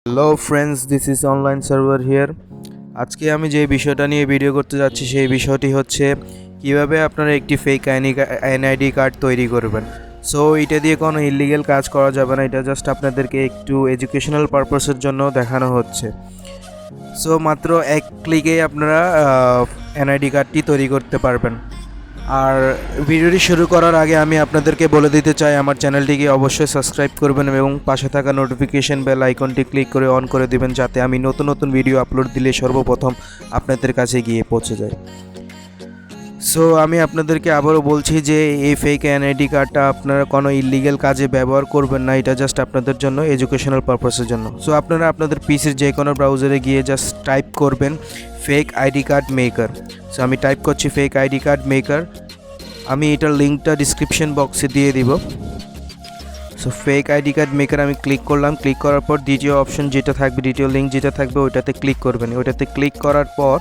Hello friends, this is online server here. আজকে আমি যে বিষয়টা নিয়ে ভিডিও করতে যাচ্ছি সেই বিষয়টি হচ্ছে কিভাবে আপনারা একটি ফেক এনআইডি কার্ড তৈরি করবেন। সো এটা দিয়ে কোনো ইলিগ্যাল কাজ করা যাবে না, এটা জাস্ট আপনাদেরকে একটু এডুকেশনাল পারপাসের জন্য দেখানো হচ্ছে। সো মাত্র এক ক্লিকেই আপনারা এনআইডি কার্ডটি তৈরি করতে পারবেন। আর ভিডিওটি শুরু করার আগে আমি আপনাদেরকে বলে দিতে চাই, আমার চ্যানেলটিকে অবশ্যই সাবস্ক্রাইব করবেন এবং পাশে থাকা নোটিফিকেশন বেল আইকনটি ক্লিক করে অন করে দিবেন, যাতে আমি নতুন নতুন ভিডিও আপলোড দিলে সর্বপ্রথম আপনাদের কাছে গিয়ে পৌঁছে যায়। সো আমি আপনাদেরকে আবারও বলছি যে এই ফেক এনআইডি কার্ডটা আপনারা কোনো ইলিগ্যাল কাজে ব্যবহার করবেন না, এটা জাস্ট আপনাদের জন্য এডুকেশনাল পারপাসের জন্য। সো আপনারা আপনাদের পিসির যে কোনো ব্রাউজারে গিয়ে জাস্ট টাইপ করবেন fake ID card maker. So আমি টাইপ করছি ফেক আইডি কার্ড মেকার। আমি এটার লিঙ্কটা ডিসক্রিপশন বক্সে দিয়ে দিব। So fake ID card maker আমি ক্লিক করলাম। ক্লিক করার পর দ্বিতীয় অপশন যেটা থাকবে, দ্বিতীয় লিঙ্ক যেটা থাকবে ওইটাতে ক্লিক করবেন। ওইটাতে ক্লিক করার পর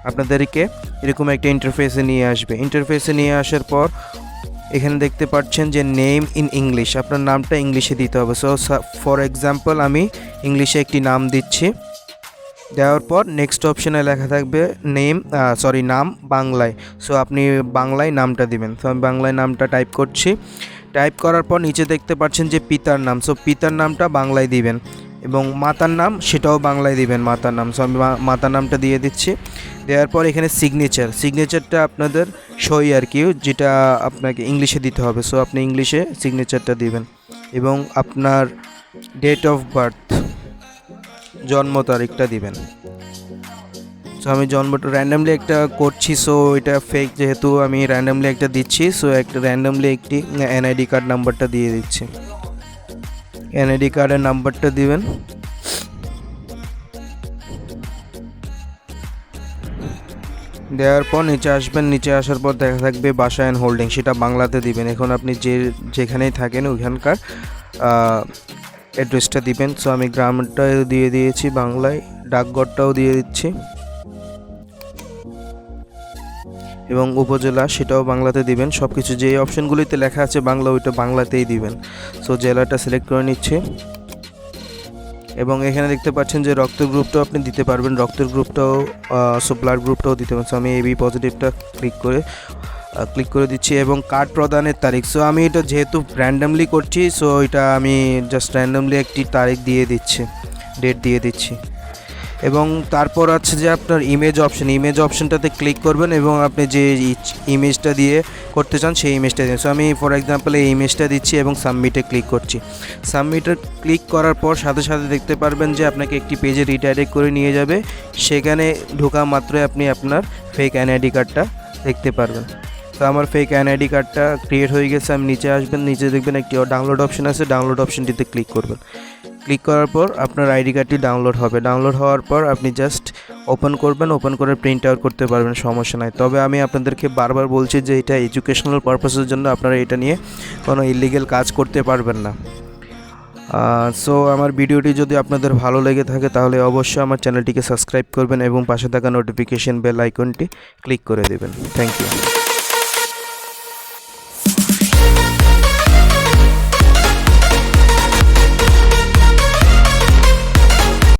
আপনাদেরকে এরকম একটা ইন্টারফেসে নিয়ে আসবে। ইন্টারফেসে নিয়ে আসার পর এখানে দেখতে পাচ্ছেন যে নেম ইন ইংলিশ, আপনার নামটা ইংলিশে দিতে হবে। সো ফর এক্সাম্পল আমি ইংলিশে একটি নাম দিচ্ছি। দেওয়ার পর নেক্সট অপশানে লেখা থাকবে নাম বাংলায়। সো আপনি বাংলায় নামটা দিবেন। সো আমি বাংলায় নামটা টাইপ করছি। টাইপ করার পর নিচে দেখতে পাচ্ছেন যে পিতার নাম, সো পিতার নামটা বাংলায় দিবেন এবং মাতার নাম সেটাও বাংলায় দিবেন, মাতার নাম। সো আমি মাতার নামটা দিয়ে দিচ্ছি। দেওয়ার পর এখানে সিগনেচারটা আপনাদের সই আর কি, যেটা আপনাকে ইংলিশে দিতে হবে। সো আপনি ইংলিশে সিগনেচারটা দিবেন এবং আপনার ডেট অফ বার্থ, জন্ম তারিখটা দিবেন। সো আমি জন্মটা র্যান্ডামলি একটা করছি। সো এটা ফেক যেহেতু আমি র্যান্ডামলি একটা দিচ্ছি, সো একটা র্যান্ডামলি একটি এনআইডি কার্ড নাম্বারটা দিয়ে দিচ্ছি। এনআইডি কার্ডের নাম্বারটা দিবেন। দেওয়ার পর নিচে আসবেন। নিচে আসার পর দেখা থাকবে বাসা অ্যান্ড হোল্ডিং, সেটা বাংলাতে দিবেন। এখন আপনি যেখানেই থাকেন ওইখানকার অ্যাড্রেসটা দিবেন। সো আমি গ্রামটা দিয়ে দিয়েছি বাংলায়, ডাকঘরটাও দিয়ে দিচ্ছি এবং উপজেলা সেটাও বাংলাতে দিবেন। সব কিছু যে অপশনগুলিতে লেখা আছে বাংলা, ওইটা বাংলাতেই দিবেন। সো জেলাটা সিলেক্ট করে নিচ্ছে এবং এখানে দেখতে পাচ্ছেন যে রক্তের গ্রুপটাও আপনি দিতে পারবেন, রক্তের গ্রুপটাও ব্লাড গ্রুপটাও দিতে পারেন। সো আমি এবি পজিটিভটা ক্লিক করে দিচ্ছি এবং কার্ড প্রদানের তারিখ। সো আমি এটা যেহেতু র্যান্ডামলি করছি, সো এটা আমি জাস্ট র্যান্ডামলি একটি তারিখ দিয়ে দিচ্ছি, ডেট দিয়ে দিচ্ছি। এবং তারপর আছে যে আপনার ইমেজ অপশনটাতে ক্লিক করবেন এবং আপনি যে ইমেজটা দিয়ে করতে চান সেই ইমেজটা দিন। সো আমি ফর এক্সাম্পল এই ইমেজটা দিচ্ছি এবং সাবমিটে ক্লিক করছি। সাবমিটে ক্লিক করার পর সাথে সাথে দেখতে পারবেন যে আপনাকে একটি পেজে রিডাইরেক্ট করে নিয়ে যাবে। সেখানে ঢোকা মাত্রই আপনি আপনার ফেক এনআইডি কার্ডটা দেখতে পারবেন। তো আমার ফেক এনআইডি কার্ডটা ক্রিয়েট হয়ে গেছে। আমি নিচে আসবেন, নিচে দেখবেন একটি ডাউনলোড অপশন আছে, ডাউনলোড অপশনটিতে ক্লিক করবেন। ক্লিক করার পর আপনার আইডি কার্ডটি ডাউনলোড হবে। ডাউনলোড হওয়ার পর আপনি জাস্ট ওপেন করবেন, ওপেন করে প্রিন্ট আউট করতে পারবেন, সমস্যা নাই। তবে আমি আপনাদেরকে বারবার বলছি যে এটা এডুকেশনাল পারপাসের জন্য, আপনারা এটা নিয়ে কোনো ইলিগ্যাল কাজ করতে পারবেন না। সো আমার ভিডিওটি যদি আপনাদের ভালো লেগে থাকে তাহলে অবশ্যই আমার চ্যানেলটিকে সাবস্ক্রাইব করবেন এবং পাশে থাকা নোটিফিকেশন বেল আইকনটি ক্লিক করে দেবেন। Thank you.